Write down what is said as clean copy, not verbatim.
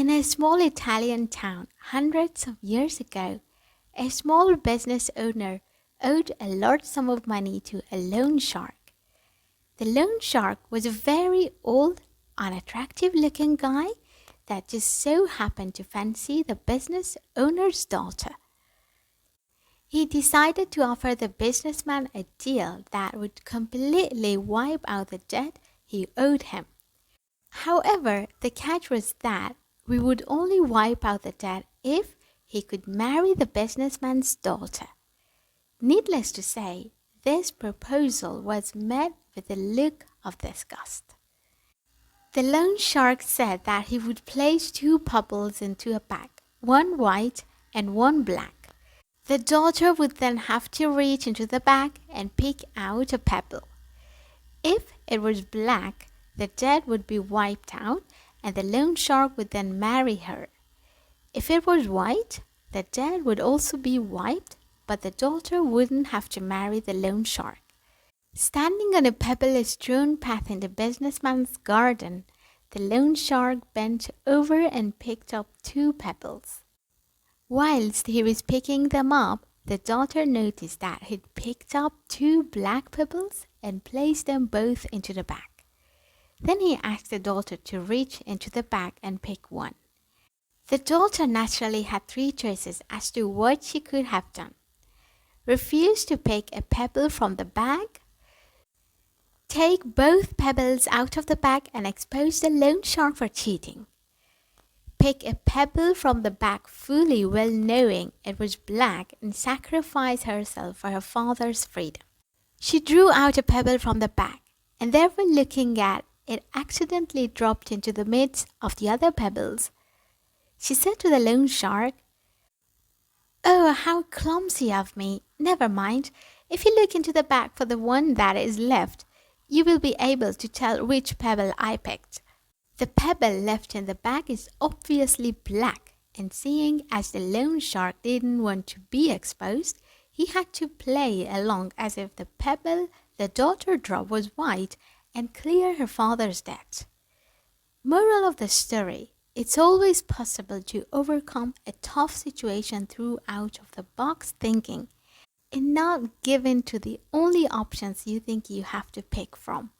In a small Italian town hundreds of years ago, a small business owner owed a large sum of money to a loan shark. The loan shark was a very old, unattractive looking guy that just so happened to fancy the business owner's daughter. He decided to offer the businessman a deal that would completely wipe out the debt he owed him. However, the catch was that we would only wipe out the debt if he could marry the businessman's daughter. Needless to say, this proposal was met with a look of disgust. The loan shark said that he would place two pebbles into a bag, one white and one black. The daughter would then have to reach into the bag and pick out a pebble. If it was black, the debt would be wiped out and the loan shark would then marry her. If it was white, the debt would also be wiped, but the daughter wouldn't have to marry the loan shark. Standing on a pebble-strewn path in the businessman's garden, the loan shark bent over and picked up two pebbles. Whilst he was picking them up, the daughter noticed that he'd picked up two black pebbles and placed them both into the bag. Then he asked the daughter to reach into the bag and pick one. The daughter naturally had three choices as to what she could have done. Refuse to pick a pebble from the bag, take both pebbles out of the bag and expose the loan shark for cheating, pick a pebble from the bag fully well knowing it was black and sacrifice herself for her father's freedom. She drew out a pebble from the bag, and therefore looking at it accidentally dropped into the midst of the other pebbles. She said to the loan shark, "Oh, how clumsy of me! Never mind. If you look into the bag for the one that is left, you will be able to tell which pebble I picked." The pebble left in the bag is obviously black, and seeing as the loan shark didn't want to be exposed, he had to play along as if the pebble the daughter dropped was white and clear her father's debt. Moral of the story: it's always possible to overcome a tough situation through out-of-the-box thinking and not give in to the only options you think you have to pick from.